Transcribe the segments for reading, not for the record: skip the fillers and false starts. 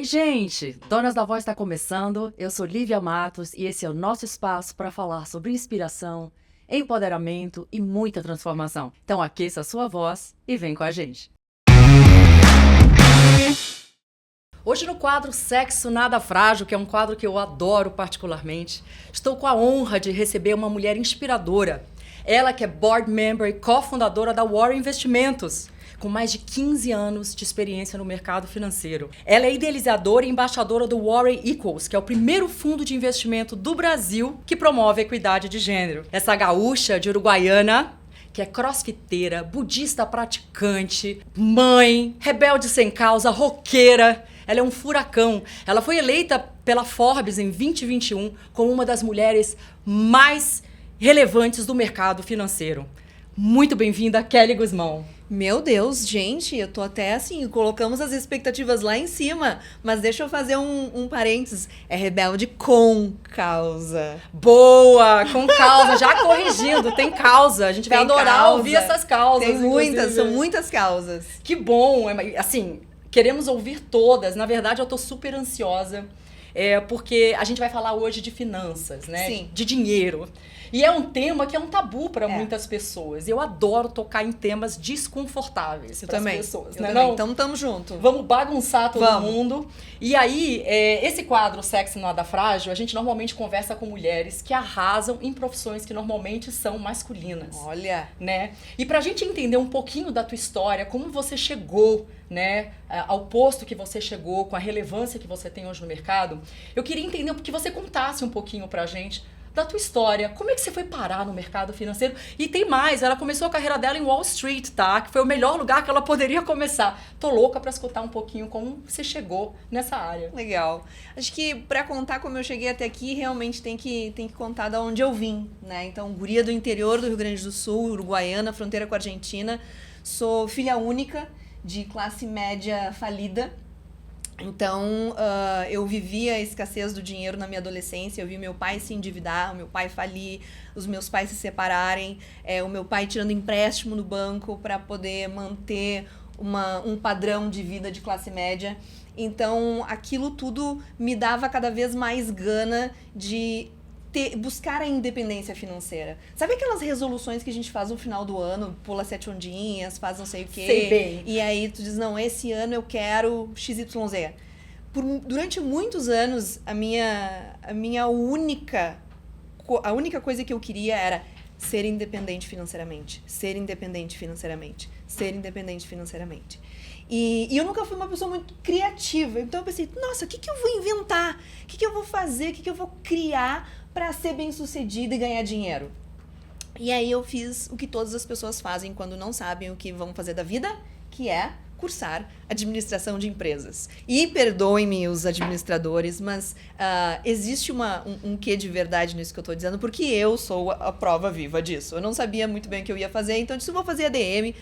gente! Donas da Voz está começando. Eu sou Lívia Matos e esse é o nosso espaço para falar sobre inspiração, empoderamento e muita transformação. Então aqueça a sua voz e vem com a gente. Hoje no quadro Sexo Nada Frágil, que é um quadro que eu adoro particularmente, estou com a honra de receber uma mulher inspiradora. Ela que é board member e cofundadora da Warren Investimentos, com mais de 15 anos de experiência no mercado financeiro. Ela é idealizadora e embaixadora do Warren Equals, que é o primeiro fundo de investimento do Brasil que promove a equidade de gênero. Essa gaúcha de Uruguaiana, que é crossfiteira, budista praticante, mãe, rebelde sem causa, roqueira. Ela é um furacão. Ela foi eleita pela Forbes em 2021 como uma das mulheres mais relevantes do mercado financeiro. Muito bem-vinda, Kelly Guzmão. Meu Deus, gente, eu tô até assim, colocamos as expectativas lá em cima, mas deixa eu fazer um parênteses. É rebelde com causa. Boa, com causa, já corrigindo, tem causa. A gente vai adorar causa. Ouvir essas causas. Tem muitas, inclusive. são muitas causas. Que bom, assim, queremos ouvir todas. Na verdade, eu tô super ansiosa, porque a gente vai falar hoje de finanças, né? Sim. De dinheiro. E é um tema que é um tabu para muitas pessoas. Eu adoro tocar em temas desconfortáveis para as pessoas. Eu né? também. Não? Então tamo junto. Vamos bagunçar todo mundo. E aí, esse quadro Sexo Nada Frágil, a gente normalmente conversa com mulheres que arrasam em profissões que normalmente são masculinas. Olha. Né? E pra gente entender um pouquinho da tua história, como você chegou, né, ao posto que você chegou, com a relevância que você tem hoje no mercado, eu queria entender que você contasse um pouquinho pra gente da tua história. Como é que você foi parar no mercado financeiro? E tem mais, ela começou a carreira dela em Wall Street, tá? Que foi o melhor lugar que ela poderia começar. Tô louca pra escutar um pouquinho como você chegou nessa área. Legal. Acho que pra contar como eu cheguei até aqui, realmente tem que contar de onde eu vim, né? Então, guria do interior do Rio Grande do Sul, uruguaiana, fronteira com a Argentina. Sou filha única de classe média falida. Então, eu vivi a escassez do dinheiro na minha adolescência, eu vi meu pai se endividar, o meu pai falir, os meus pais se separarem, o meu pai tirando empréstimo no banco para poder manter um padrão de vida de classe média. Então, aquilo tudo me dava cada vez mais gana de buscar a independência financeira. Sabe aquelas resoluções que a gente faz no final do ano, pula 7 ondinhas, faz não sei o quê, sei bem. E aí tu diz, não, esse ano eu quero XYZ. Durante muitos anos, a única coisa que eu queria era ser independente financeiramente, ser independente financeiramente, ser independente financeiramente. E eu nunca fui uma pessoa muito criativa. Então eu pensei, nossa, o que eu vou inventar? O que eu vou fazer? O que eu vou criar para ser bem-sucedida e ganhar dinheiro? E aí eu fiz o que todas as pessoas fazem quando não sabem o que vão fazer da vida, que é cursar administração de empresas. E perdoem-me os administradores, mas existe um quê de verdade nisso que eu estou dizendo, porque eu sou a prova viva disso. Eu não sabia muito bem o que eu ia fazer, então eu disse, eu vou fazer ADM.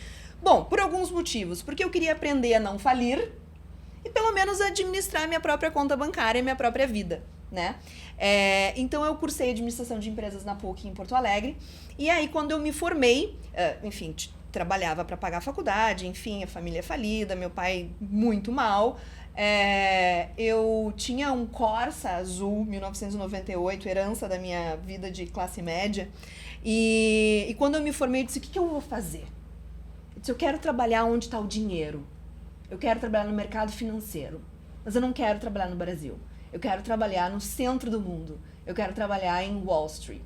Bom, por alguns motivos. Porque eu queria aprender a não falir e pelo menos administrar minha própria conta bancária e minha própria vida, né? Então eu cursei administração de empresas na PUC em Porto Alegre. E aí quando eu me formei, enfim, trabalhava para pagar a faculdade, enfim, a família falida, meu pai muito mal. Eu tinha um Corsa azul, 1998, herança da minha vida de classe média. E quando eu me formei, eu disse, o que eu vou fazer? Eu quero trabalhar onde está o dinheiro. Eu quero trabalhar no mercado financeiro. Mas eu não quero trabalhar no Brasil. Eu quero trabalhar no centro do mundo. Eu quero trabalhar em Wall Street.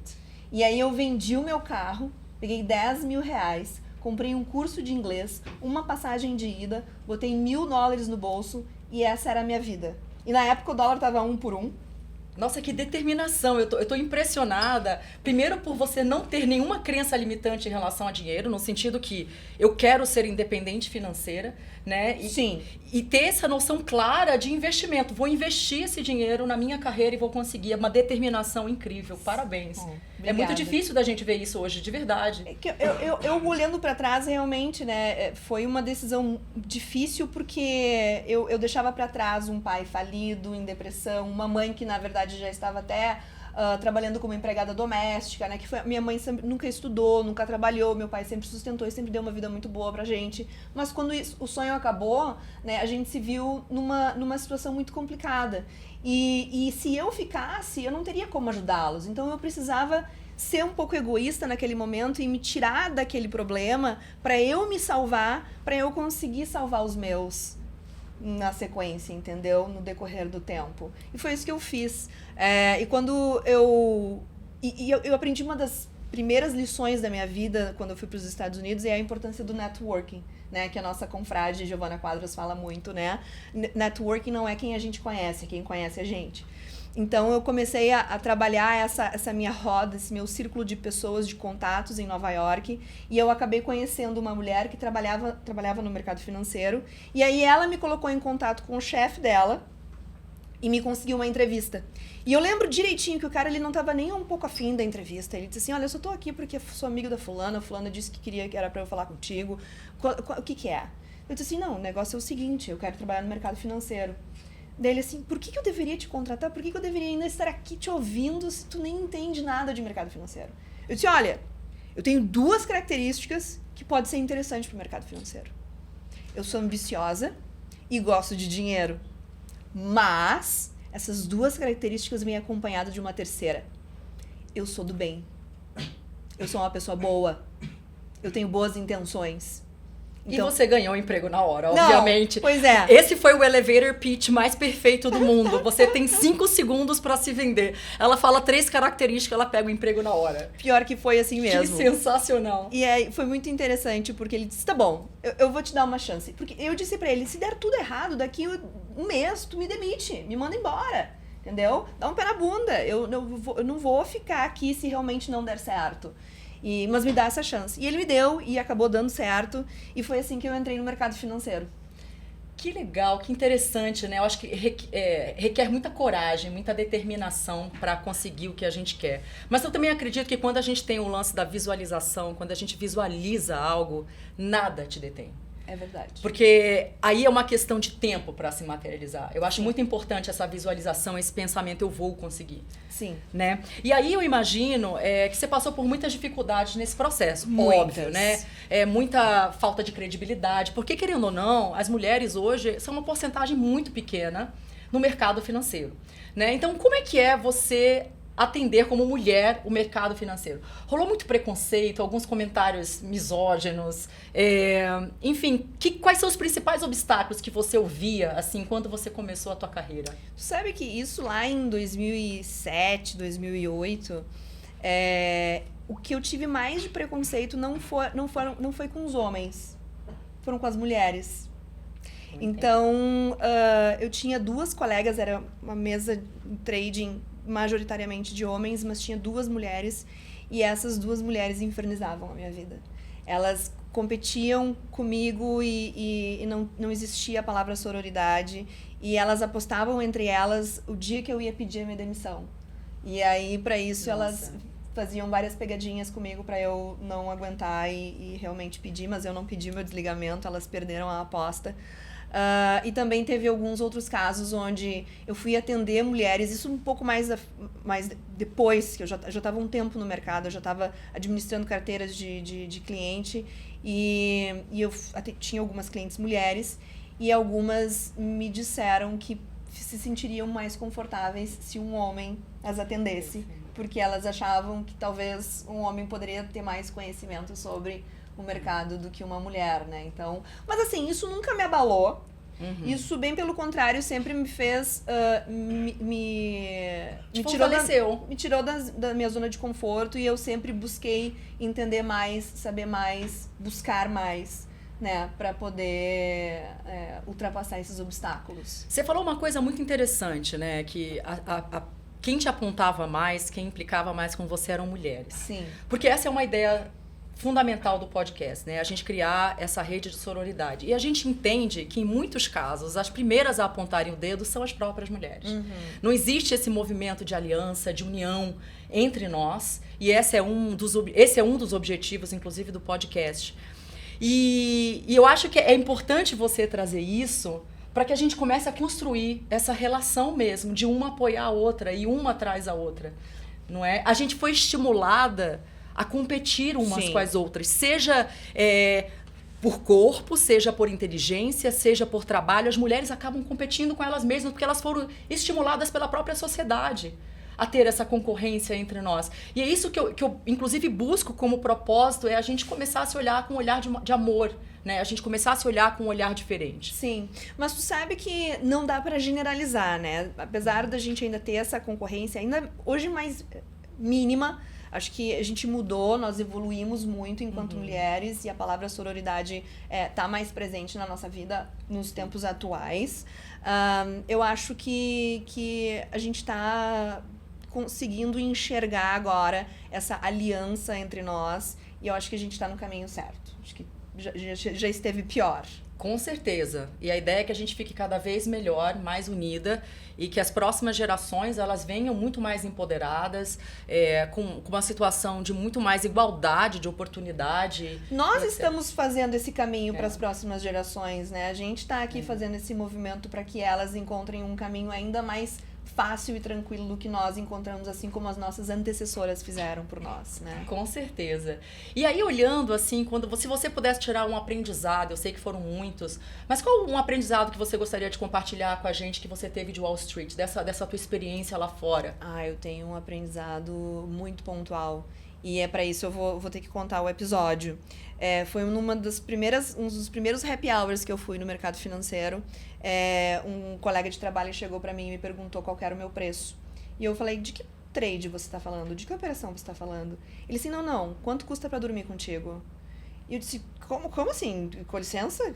E aí eu vendi o meu carro, peguei 10 mil reais, comprei um curso de inglês, uma passagem de ida, botei $1.000 no bolso e essa era a minha vida. E na época o dólar estava 1 por 1. Nossa, que determinação. Eu tô impressionada. Primeiro por você não ter nenhuma crença limitante em relação a dinheiro, no sentido que eu quero ser independente financeira, né? Sim. E ter essa noção clara de investimento. Vou investir esse dinheiro na minha carreira e vou conseguir. É uma determinação incrível. Parabéns. É muito difícil da gente ver isso hoje, de verdade. Eu olhando para trás, realmente, né, foi uma decisão difícil porque eu deixava para trás um pai falido, em depressão, uma mãe que, na verdade, já estava até trabalhando como empregada doméstica, né? Que foi, minha mãe nunca estudou, nunca trabalhou, meu pai sempre sustentou e sempre deu uma vida muito boa pra gente. Mas quando o sonho acabou, né, a gente se viu numa situação muito complicada. E se eu ficasse, eu não teria como ajudá-los. Então eu precisava ser um pouco egoísta naquele momento e me tirar daquele problema para eu me salvar, para eu conseguir salvar os meus na sequência, entendeu? No decorrer do tempo. E foi isso que eu fiz. E quando eu aprendi uma das primeiras lições da minha vida quando eu fui para os Estados Unidos é a importância do networking, né? Que a nossa confrade Giovana Quadros fala muito, né? Networking não é quem a gente conhece, é quem conhece a gente. Então, eu comecei a trabalhar essa minha roda, esse meu círculo de pessoas, de contatos em Nova York. E eu acabei conhecendo uma mulher que trabalhava no mercado financeiro. E aí, ela me colocou em contato com o chefe dela e me conseguiu uma entrevista. E eu lembro direitinho que o cara ele não estava nem um pouco afim da entrevista. Ele disse assim, olha, eu só tô aqui porque sou amigo da fulana. A fulana disse que era para eu falar contigo. O que é? Eu disse assim, não, o negócio é o seguinte, eu quero trabalhar no mercado financeiro. Dele assim, por que eu deveria te contratar? Por que eu deveria ainda estar aqui te ouvindo se tu nem entende nada de mercado financeiro? Eu disse, olha, eu tenho 2 características que podem ser interessantes para o mercado financeiro. Eu sou ambiciosa e gosto de dinheiro. Mas essas 2 características vêm acompanhadas de uma terceira. Eu sou do bem. Eu sou uma pessoa boa. Eu tenho boas intenções. Então, e você ganhou o emprego na hora, obviamente. Não, pois é. Esse foi o elevator pitch mais perfeito do mundo. Você tem 5 segundos para se vender. Ela fala 3 características, ela pega o emprego na hora. Pior que foi assim mesmo. Que sensacional. E aí foi muito interessante, porque ele disse, tá bom, eu vou te dar uma chance. Porque eu disse pra ele, se der tudo errado, daqui um mês, tu me demite, me manda embora. Entendeu? Dá um pé na bunda. Eu não vou ficar aqui se realmente não der certo. Mas me dá essa chance. E ele me deu e acabou dando certo. E foi assim que eu entrei no mercado financeiro. Que legal, que interessante, né? Eu acho que requer muita coragem, muita determinação para conseguir o que a gente quer. Mas eu também acredito que quando a gente tem o lance da visualização, quando a gente visualiza algo, nada te detém. É verdade. Porque aí é uma questão de tempo para se materializar. Eu acho muito importante essa visualização, esse pensamento, eu vou conseguir. Sim. Né? E aí eu imagino que você passou por muitas dificuldades nesse processo. Muitas. Óbvio, né? Muita falta de credibilidade. Porque, querendo ou não, as mulheres hoje são uma porcentagem muito pequena no mercado financeiro. Né? Então, como é que é você atender como mulher o mercado financeiro? Rolou muito preconceito, alguns comentários misóginos, enfim, quais são os principais obstáculos que você ouvia, assim, quando você começou a tua carreira? Tu sabe que isso lá em 2007, 2008, o que eu tive mais de preconceito não foi com os homens, foram com as mulheres. Então, eu tinha 2 colegas, era uma mesa de trading majoritariamente de homens, mas tinha 2 mulheres e essas 2 mulheres infernizavam a minha vida. Elas competiam comigo e não existia a palavra sororidade e elas apostavam entre elas o dia que eu ia pedir a minha demissão. E aí, para isso, elas faziam várias pegadinhas comigo para eu não aguentar e realmente pedir, mas eu não pedi meu desligamento, elas perderam a aposta. E também teve alguns outros casos onde eu fui atender mulheres, isso um pouco mais depois, que eu já estava um tempo no mercado, eu já estava administrando carteiras de cliente e eu tinha algumas clientes mulheres e algumas me disseram que se sentiriam mais confortáveis se um homem as atendesse, porque elas achavam que talvez um homem poderia ter mais conhecimento sobre o mercado do que uma mulher, né? Então, mas assim, isso nunca me abalou. Isso, bem pelo contrário, sempre me fez... me tirou da minha zona de conforto e eu sempre busquei entender mais, saber mais, buscar mais, né? Para poder ultrapassar esses obstáculos. Você falou uma coisa muito interessante, né? Que quem te apontava mais, quem implicava mais com você eram mulheres. Sim. Porque essa é uma ideia fundamental do podcast, né? A gente criar essa rede de sororidade. E a gente entende que, em muitos casos, as primeiras a apontarem o dedo são as próprias mulheres. Não existe esse movimento de aliança, de união entre nós. E esse é um dos objetivos, inclusive, do podcast. E eu acho que é importante você trazer isso para que a gente comece a construir essa relação mesmo, de uma apoiar a outra e uma atrás a outra. não é? A gente foi estimulada a competir umas Sim. com as outras, seja por corpo, seja por inteligência, seja por trabalho. As mulheres acabam competindo com elas mesmas porque elas foram estimuladas pela própria sociedade a ter essa concorrência entre nós. E é isso que eu inclusive, busco como propósito, é a gente começar a se olhar com um olhar de amor, né? A gente começar a se olhar com um olhar diferente. Sim, mas tu sabe que não dá pra generalizar, né? Apesar da gente ainda ter essa concorrência, ainda hoje mais mínima, acho que a gente mudou, nós evoluímos muito enquanto mulheres e a palavra sororidade tá mais presente na nossa vida nos tempos atuais. Eu acho que a gente tá conseguindo enxergar agora essa aliança entre nós e eu acho que a gente tá no caminho certo. Acho que já esteve pior. Com certeza. E a ideia é que a gente fique cada vez melhor, mais unida e que as próximas gerações elas venham muito mais empoderadas, com uma situação de muito mais igualdade de oportunidade. Nós estamos fazendo esse caminho para as próximas gerações, né? A gente está aqui fazendo esse movimento para que elas encontrem um caminho ainda mais fácil e tranquilo do que nós encontramos, assim como as nossas antecessoras fizeram por nós, né? Com certeza. E aí, olhando assim, se você pudesse tirar um aprendizado, eu sei que foram muitos, mas qual um aprendizado que você gostaria de compartilhar com a gente que você teve de Wall Street, dessa tua experiência lá fora? Eu tenho um aprendizado muito pontual. E para isso eu vou ter que contar o episódio. Foi um dos primeiros happy hours que eu fui no mercado financeiro. Um colega de trabalho chegou para mim e me perguntou qual era o meu preço. E eu falei, de que trade você está falando? De que operação você está falando? Ele disse, não, quanto custa para dormir contigo? E eu disse, como assim? Com licença?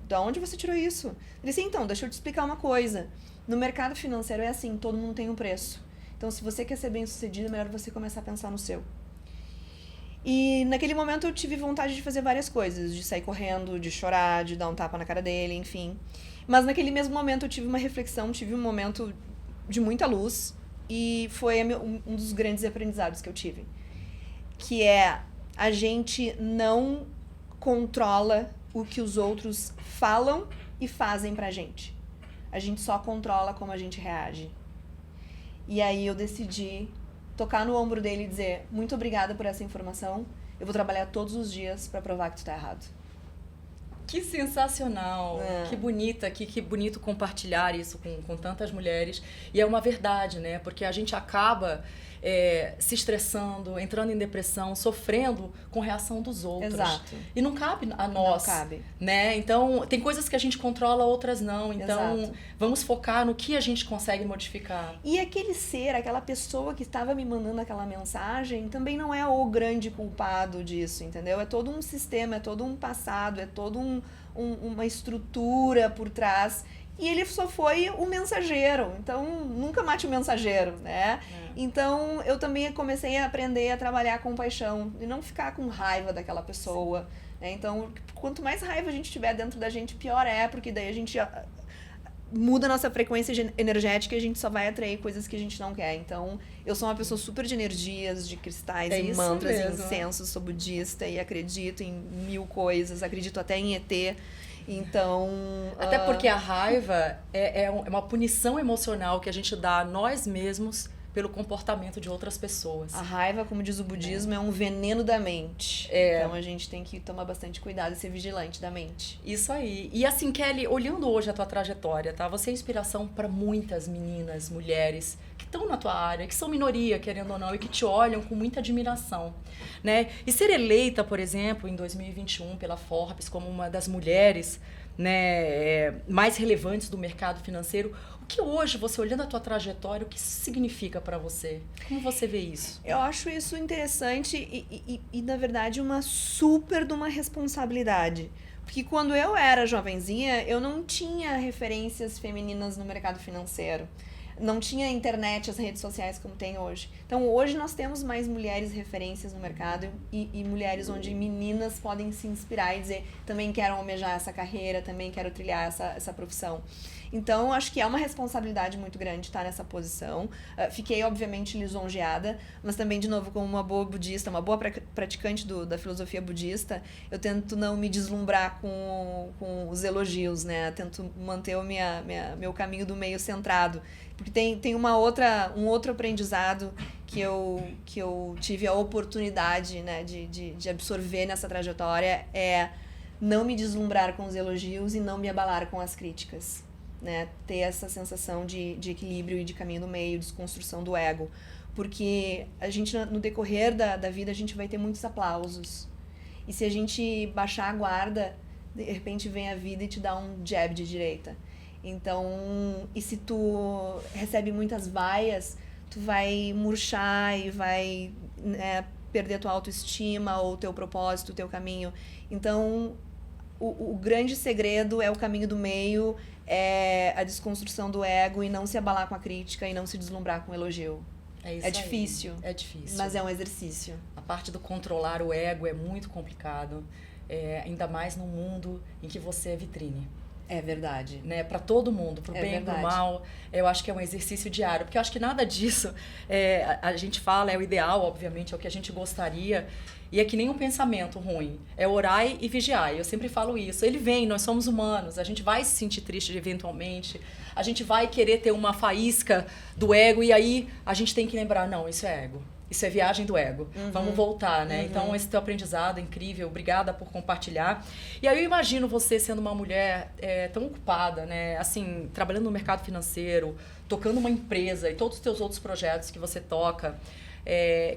Da onde você tirou isso? Ele disse, então, deixa eu te explicar uma coisa. No mercado financeiro é assim, todo mundo tem um preço. Então, se você quer ser bem sucedido, é melhor você começar a pensar no seu. E naquele momento eu tive vontade de fazer várias coisas, de sair correndo, de chorar, de dar um tapa na cara dele, enfim. Mas naquele mesmo momento eu tive uma reflexão, tive um momento de muita luz e foi um dos grandes aprendizados que eu tive. Que a gente não controla o que os outros falam e fazem pra gente. A gente só controla como a gente reage. E aí eu decidi tocar no ombro dele e dizer, muito obrigada por essa informação, eu vou trabalhar todos os dias pra provar que tu tá errado. Que sensacional, que bonita, que bonito compartilhar isso com tantas mulheres. E é uma verdade, né? Porque a gente acaba se estressando, entrando em depressão, sofrendo com reação dos outros. Exato. E não cabe a nós. Não cabe. Né? Então, tem coisas que a gente controla, outras não. Então, Exato. Vamos focar no que a gente consegue modificar. E aquela pessoa que estava me mandando aquela mensagem, também não é o grande culpado disso, entendeu? É todo um sistema, é todo um passado, é todo uma estrutura por trás. E ele só foi o mensageiro, então nunca mate o mensageiro, né? Então eu também comecei a aprender a trabalhar com paixão e não ficar com raiva daquela pessoa, né? Então quanto mais raiva a gente tiver dentro da gente, pior porque daí a gente muda a nossa frequência energética e a gente só vai atrair coisas que a gente não quer. Então eu sou uma pessoa super de energias, de cristais, e mantras, e incensos, sou budista e acredito em 1000 coisas, acredito até em ET. Então... Até porque a raiva é uma punição emocional que a gente dá a nós mesmos pelo comportamento de outras pessoas. A raiva, como diz o budismo, é um veneno da mente. Então a gente tem que tomar bastante cuidado e ser vigilante da mente. Isso aí. E assim, Kelly, olhando hoje a tua trajetória, tá? Você é inspiração para muitas meninas, mulheres que estão na tua área, que são minoria, querendo ou não, e que te olham com muita admiração, né? E ser eleita, por exemplo, em 2021 pela Forbes como uma das mulheres, né, mais relevantes do mercado financeiro. O que hoje, você olhando a tua trajetória, o que isso significa para você? Como você vê isso? Eu acho isso interessante e na verdade, uma super de uma responsabilidade. Porque quando eu era jovenzinha, eu não tinha referências femininas no mercado financeiro. Não tinha internet, as redes sociais como tem hoje. Então, hoje nós temos mais mulheres referências no mercado e mulheres onde meninas podem se inspirar e dizer, também quero almejar essa carreira, também quero trilhar essa profissão. Então, acho que é uma responsabilidade muito grande estar nessa posição. Fiquei, obviamente, lisonjeada, mas também, de novo, como uma boa budista, uma boa praticante da filosofia budista, eu tento não me deslumbrar com os elogios, né? Tento manter o meu caminho do meio centrado. Porque tem um outro aprendizado que eu tive a oportunidade, né, de absorver nessa trajetória, é não me deslumbrar com os elogios e não me abalar com as críticas. Né, ter essa sensação de equilíbrio e de caminho no meio, desconstrução do ego. Porque a gente, no decorrer da vida, a gente vai ter muitos aplausos. E se a gente baixar a guarda, de repente vem a vida e te dá um jab de direita. Então, e se tu recebe muitas vaias, tu vai murchar e vai, né, perder tua autoestima ou teu propósito, teu caminho. Então, o grande segredo é o caminho do meio, é a desconstrução do ego e não se abalar com a crítica e não se deslumbrar com o elogio. É isso aí. Difícil. É difícil. Mas é um exercício. A parte do controlar o ego é muito complicado, ainda mais num mundo em que você é vitrine. É verdade. Né? Para todo mundo, pro bem e pro mal, eu acho que é um exercício diário. Porque eu acho que nada disso, a gente fala, é o ideal, obviamente, é o que a gente gostaria. E é que nem um pensamento ruim. É orai e vigiai. Eu sempre falo isso. Ele vem, nós somos humanos. A gente vai se sentir triste eventualmente. A gente vai querer ter uma faísca do ego. E aí a gente tem que lembrar, não, isso é ego. Isso é viagem do ego. Vamos voltar, né? Então, esse teu aprendizado é incrível. Obrigada por compartilhar. E aí eu imagino você sendo uma mulher tão ocupada, né? Assim, trabalhando no mercado financeiro, tocando uma empresa e todos os teus outros projetos que você toca.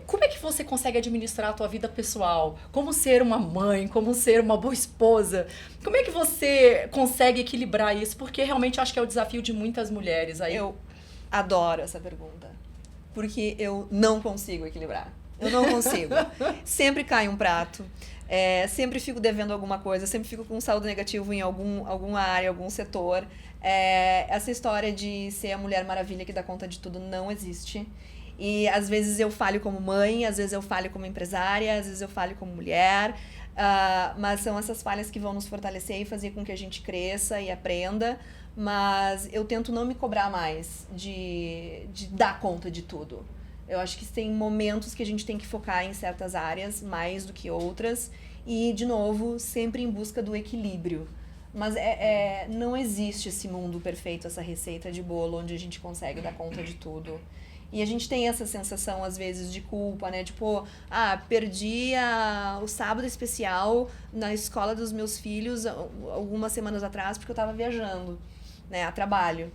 Como é que você consegue administrar a tua vida pessoal? Como ser uma mãe? Como ser uma boa esposa? Como é que você consegue equilibrar isso? Porque realmente acho que é o desafio de muitas mulheres. Aí eu adoro essa pergunta. Porque eu não consigo equilibrar. Eu não consigo. Sempre cai um prato. Sempre fico devendo alguma coisa. Sempre fico com um saldo negativo em alguma área, algum setor. Essa história de ser a Mulher Maravilha que dá conta de tudo não existe. E às vezes eu falho como mãe, às vezes eu falho como empresária, às vezes eu falho como mulher. Mas são essas falhas que vão nos fortalecer e fazer com que a gente cresça e aprenda. Mas eu tento não me cobrar mais de dar conta de tudo. Eu acho que tem momentos que a gente tem que focar em certas áreas mais do que outras. E, de novo, sempre em busca do equilíbrio. Mas não existe esse mundo perfeito, essa receita de bolo onde a gente consegue dar conta de tudo. E a gente tem essa sensação, às vezes, de culpa, né? Tipo, perdi o sábado especial na escola dos meus filhos algumas semanas atrás porque eu tava viajando, né? A trabalho.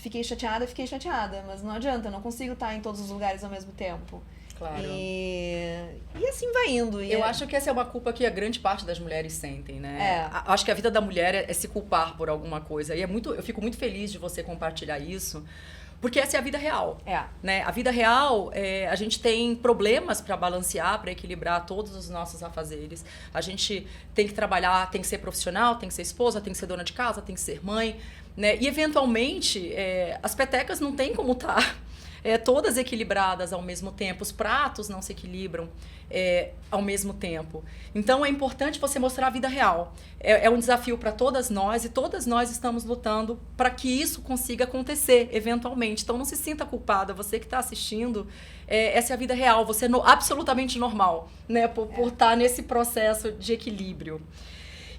Fiquei chateada, mas não adianta, eu não consigo estar em todos os lugares ao mesmo tempo. Claro. E assim vai indo. Eu acho que essa é uma culpa que a grande parte das mulheres sentem, né? Acho que a vida da mulher é se culpar por alguma coisa. E eu fico muito feliz de você compartilhar isso, porque essa é a vida real. Né? A vida real, a gente tem problemas para balancear, para equilibrar todos os nossos afazeres. A gente tem que trabalhar, tem que ser profissional, tem que ser esposa, tem que ser dona de casa, tem que ser mãe. Né? E, eventualmente, as petecas não têm como estar todas equilibradas ao mesmo tempo. Os pratos não se equilibram ao mesmo tempo. Então, é importante você mostrar a vida real. É um desafio para todas nós e todas nós estamos lutando para que isso consiga acontecer, eventualmente. Então, não se sinta culpada. Você que está assistindo, essa é a vida real. Você é absolutamente normal, né? Por estar nesse processo de equilíbrio.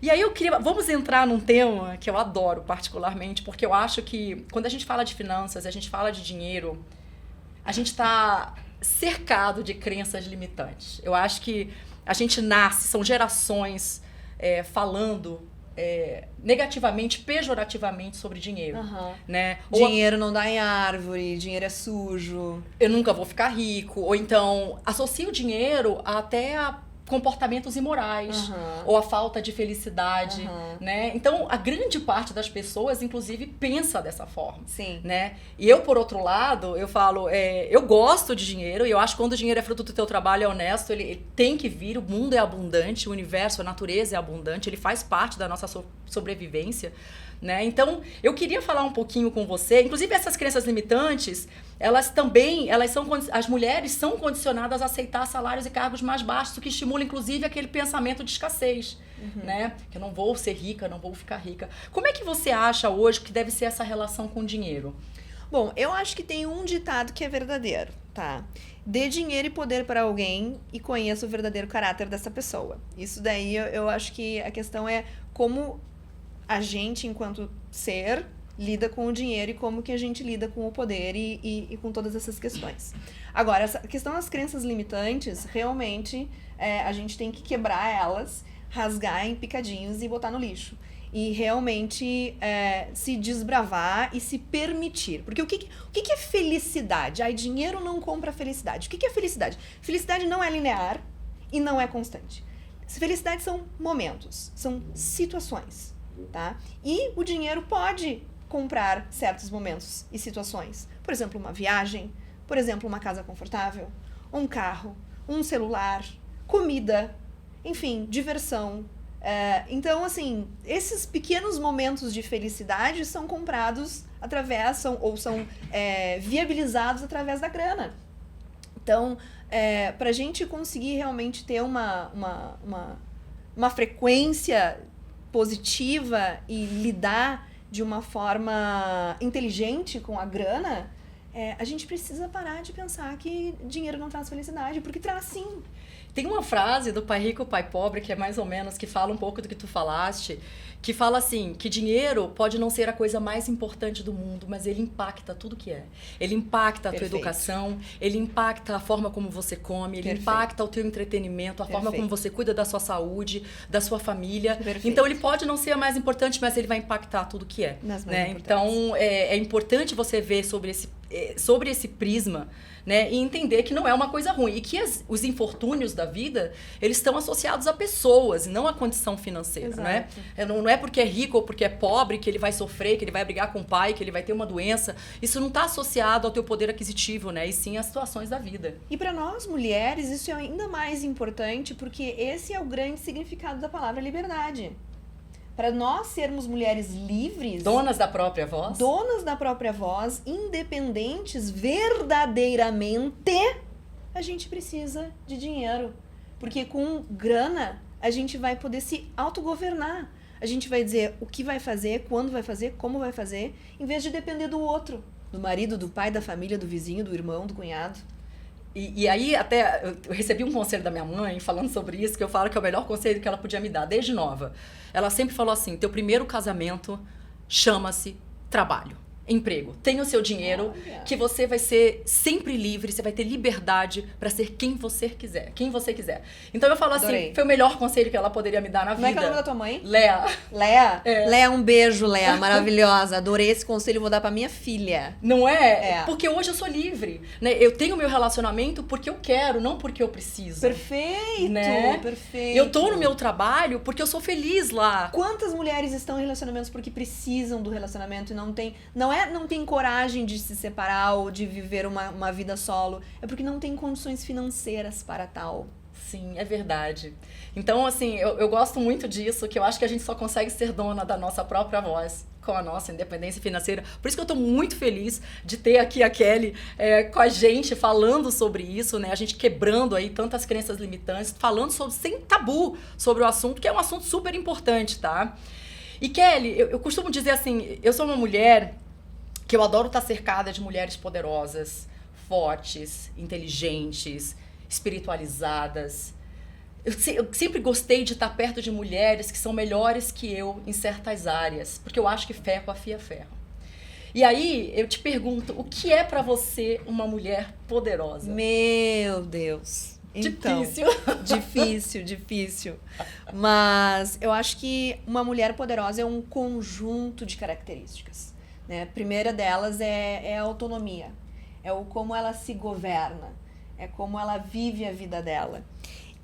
E aí vamos entrar num tema que eu adoro particularmente, porque eu acho que quando a gente fala de finanças, a gente fala de dinheiro, a gente está cercado de crenças limitantes. Eu acho que a gente nasce, são gerações falando negativamente, pejorativamente sobre dinheiro. Né? Dinheiro não dá em árvore, dinheiro é sujo. Eu nunca vou ficar rico. Ou então, associa o dinheiro até a comportamentos imorais, ou a falta de felicidade, né? Então, a grande parte das pessoas, inclusive, pensa dessa forma. Sim. Né? E eu, por outro lado, eu falo, eu gosto de dinheiro, e eu acho que quando o dinheiro é fruto do teu trabalho, é honesto, ele tem que vir, o mundo é abundante, o universo, a natureza é abundante, ele faz parte da nossa sobrevivência. né? Então, eu queria falar um pouquinho com você, inclusive essas crenças limitantes, as mulheres são condicionadas a aceitar salários e cargos mais baixos, o que estimula, inclusive, aquele pensamento de escassez, né? Que eu não vou ser rica, não vou ficar rica. Como é que você acha hoje que deve ser essa relação com o dinheiro? Bom, eu acho que tem um ditado que é verdadeiro, tá? Dê dinheiro e poder para alguém e conheça o verdadeiro caráter dessa pessoa. Isso daí eu acho que a questão é como a gente, enquanto ser, lida com o dinheiro e como que a gente lida com o poder e com todas essas questões. Agora, essa questão das crenças limitantes, realmente, a gente tem que quebrar elas, rasgar em picadinhos e botar no lixo. E realmente se desbravar e se permitir. Porque o que é felicidade? Ai, dinheiro não compra felicidade. O que é felicidade? Felicidade não é linear e não é constante. Felicidade são momentos, são situações, tá? E o dinheiro pode comprar certos momentos e situações. Por exemplo, uma viagem, por exemplo, uma casa confortável, um carro, um celular, comida, enfim, diversão. Então, assim, esses pequenos momentos de felicidade são comprados são viabilizados através da grana. Então, para a gente conseguir realmente ter uma frequência positiva e lidar de uma forma inteligente com a grana, a gente precisa parar de pensar que dinheiro não traz felicidade, porque traz sim. Tem uma frase do Pai Rico, Pai Pobre, que é mais ou menos, que fala um pouco do que tu falaste, que fala assim, que dinheiro pode não ser a coisa mais importante do mundo, mas ele impacta tudo que é. Ele impacta a tua educação, ele impacta a forma como você come, ele impacta o teu entretenimento, a forma como você cuida da sua saúde, da sua família. Então, ele pode não ser a mais importante, mas ele vai impactar tudo que é. Né? Então, é importante você ver sobre esse prisma, né, e entender que não é uma coisa ruim e que os infortúnios da vida, eles estão associados a pessoas e não à condição financeira, né? Não é porque é rico ou porque é pobre que ele vai sofrer, que ele vai brigar com o pai, que ele vai ter uma doença. Isso não está associado ao teu poder aquisitivo, né? E sim às situações da vida. E para nós mulheres isso é ainda mais importante porque esse é o grande significado da palavra liberdade. Para nós sermos mulheres livres... Donas da própria voz. Donas da própria voz, independentes verdadeiramente, a gente precisa de dinheiro. Porque com grana, a gente vai poder se autogovernar. A gente vai dizer o que vai fazer, quando vai fazer, como vai fazer, em vez de depender do outro. Do marido, do pai, da família, do vizinho, do irmão, do cunhado. E aí, até, eu recebi um conselho da minha mãe falando sobre isso, que eu falo que é o melhor conselho que ela podia me dar, desde nova. Ela sempre falou assim, teu primeiro casamento chama-se trabalho, emprego. Tenha o seu dinheiro, que você vai ser sempre livre, você vai ter liberdade para ser quem você quiser. Então eu falo assim, foi o melhor conselho que ela poderia me dar na vida. Como é que é o nome da tua mãe? Léa. Léa, um beijo, Léa, maravilhosa. Adorei esse conselho, vou dar pra minha filha. Não é? Porque hoje eu sou livre, né? Eu tenho meu relacionamento porque eu quero, não porque eu preciso. Perfeito, né? Perfeito. Eu tô no meu trabalho porque eu sou feliz lá. Quantas mulheres estão em relacionamentos porque precisam do relacionamento e não tem coragem de se separar ou de viver uma vida solo? É porque não tem condições financeiras para tal. Sim, é verdade. Então, assim, eu gosto muito disso, que eu acho que a gente só consegue ser dona da nossa própria voz com a nossa independência financeira. Por isso que eu tô muito feliz de ter aqui a Kelly com a gente, falando sobre isso, né? A gente quebrando aí tantas crenças limitantes, falando sem tabu sobre o assunto, que é um assunto super importante, tá? E Kelly, eu costumo dizer assim, eu sou uma mulher que eu adoro estar cercada de mulheres poderosas, fortes, inteligentes, espiritualizadas. Eu sempre gostei de estar perto de mulheres que são melhores que eu em certas áreas, porque eu acho que ferro afia ferro. E aí, eu te pergunto, o que é pra você uma mulher poderosa? Meu Deus! Então, difícil. Mas eu acho que uma mulher poderosa é um conjunto de características. Né? A primeira delas é a autonomia. É o como ela se governa. É como ela vive a vida dela.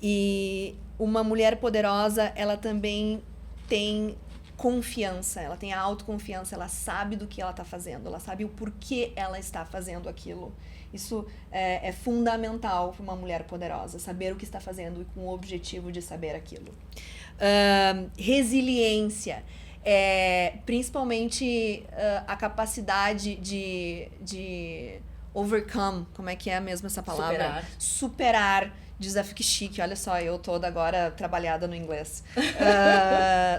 E uma mulher poderosa, ela também tem confiança, ela tem a autoconfiança, ela sabe do que ela está fazendo, ela sabe o porquê ela está fazendo aquilo. Isso é fundamental para uma mulher poderosa, saber o que está fazendo e com o objetivo de saber aquilo. Resiliência. Principalmente a capacidade de overcome, como é que é mesmo essa palavra? Superar desafio, que chique, olha só, eu toda agora trabalhada no inglês.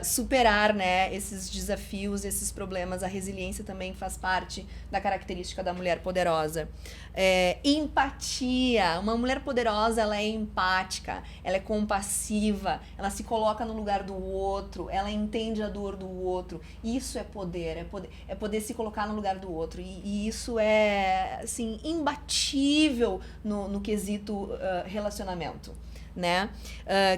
Superar, né, esses desafios, esses problemas. A resiliência também faz parte da característica da mulher poderosa. Empatia. Uma mulher poderosa, ela é empática, ela é compassiva, ela se coloca no lugar do outro, ela entende a dor do outro. Isso é poder, é poder se colocar no lugar do outro. E isso é, assim, imbatível no quesito relacionamento. Né?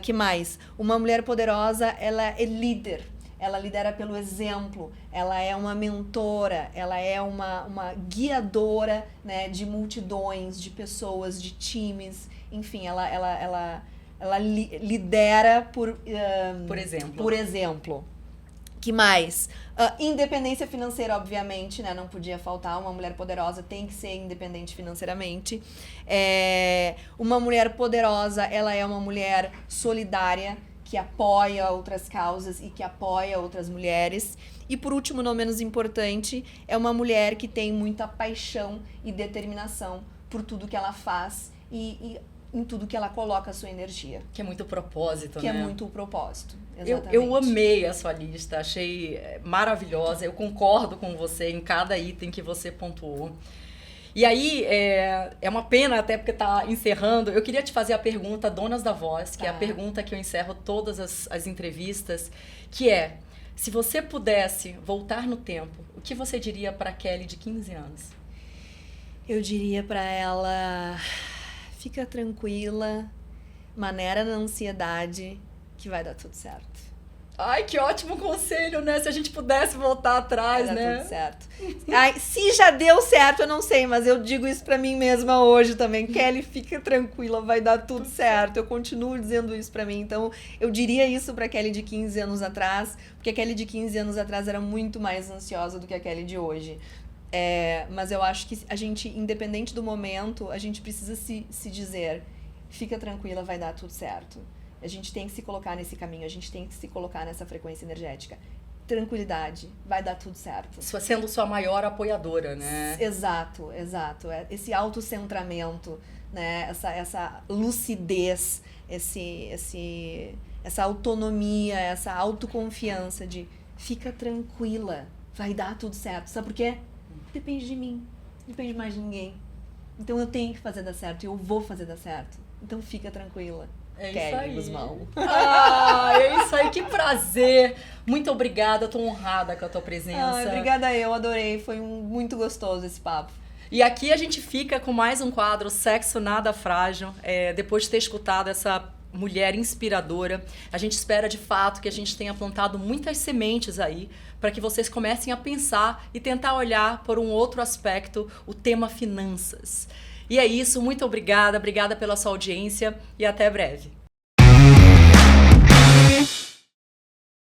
Que mais? Uma mulher poderosa, ela é líder. Ela lidera pelo exemplo, ela é uma mentora, ela é uma guiadora, né, de multidões, de pessoas, de times. Enfim, ela lidera por exemplo. Que mais? Independência financeira, obviamente, né? Não podia faltar. Uma mulher poderosa tem que ser independente financeiramente. Uma mulher poderosa, ela é uma mulher solidária, que apoia outras causas e que apoia outras mulheres. E por último, não menos importante, é uma mulher que tem muita paixão e determinação por tudo que ela faz e em tudo que ela coloca a sua energia. Que é muito propósito, né? Que é muito o propósito, exatamente. Eu amei a sua lista, achei maravilhosa. Eu concordo com você em cada item que você pontuou. E aí, é uma pena até porque tá encerrando. Eu queria te fazer a pergunta Donas da Voz, que é a pergunta que eu encerro todas as entrevistas, que é, se você pudesse voltar no tempo, o que você diria para Kelly de 15 anos? Eu diria para ela, fica tranquila, maneira na ansiedade, que vai dar tudo certo. Ai, que ótimo conselho, né? Se a gente pudesse voltar atrás, vai né? Dar tudo certo. Ai, se já deu certo, eu não sei, mas eu digo isso pra mim mesma hoje também. Kelly, fica tranquila, vai dar tudo certo. Eu continuo dizendo isso pra mim. Então, eu diria isso pra Kelly de 15 anos atrás, porque a Kelly de 15 anos atrás era muito mais ansiosa do que a Kelly de hoje. Mas eu acho que a gente, independente do momento, a gente precisa se dizer, fica tranquila, vai dar tudo certo. A gente tem que se colocar nesse caminho, a gente tem que se colocar nessa frequência energética. Tranquilidade, vai dar tudo certo. Sendo sua maior apoiadora, né? Exato. Esse autocentramento, né? Essa lucidez, essa autonomia, essa autoconfiança de fica tranquila, vai dar tudo certo. Sabe por quê? Depende de mim, depende mais de ninguém. Então eu tenho que fazer dar certo e eu vou fazer dar certo. Então fica tranquila. Kelly Guzmão. É isso aí, que prazer. Muito obrigada, eu tô honrada com a tua presença. Obrigada, eu adorei, foi muito gostoso esse papo. E aqui a gente fica com mais um quadro Sexo Nada Frágil. Depois de ter escutado essa mulher inspiradora, a gente espera de fato que a gente tenha plantado muitas sementes aí para que vocês comecem a pensar e tentar olhar por um outro aspecto o tema finanças. E é isso, muito obrigada pela sua audiência e até breve.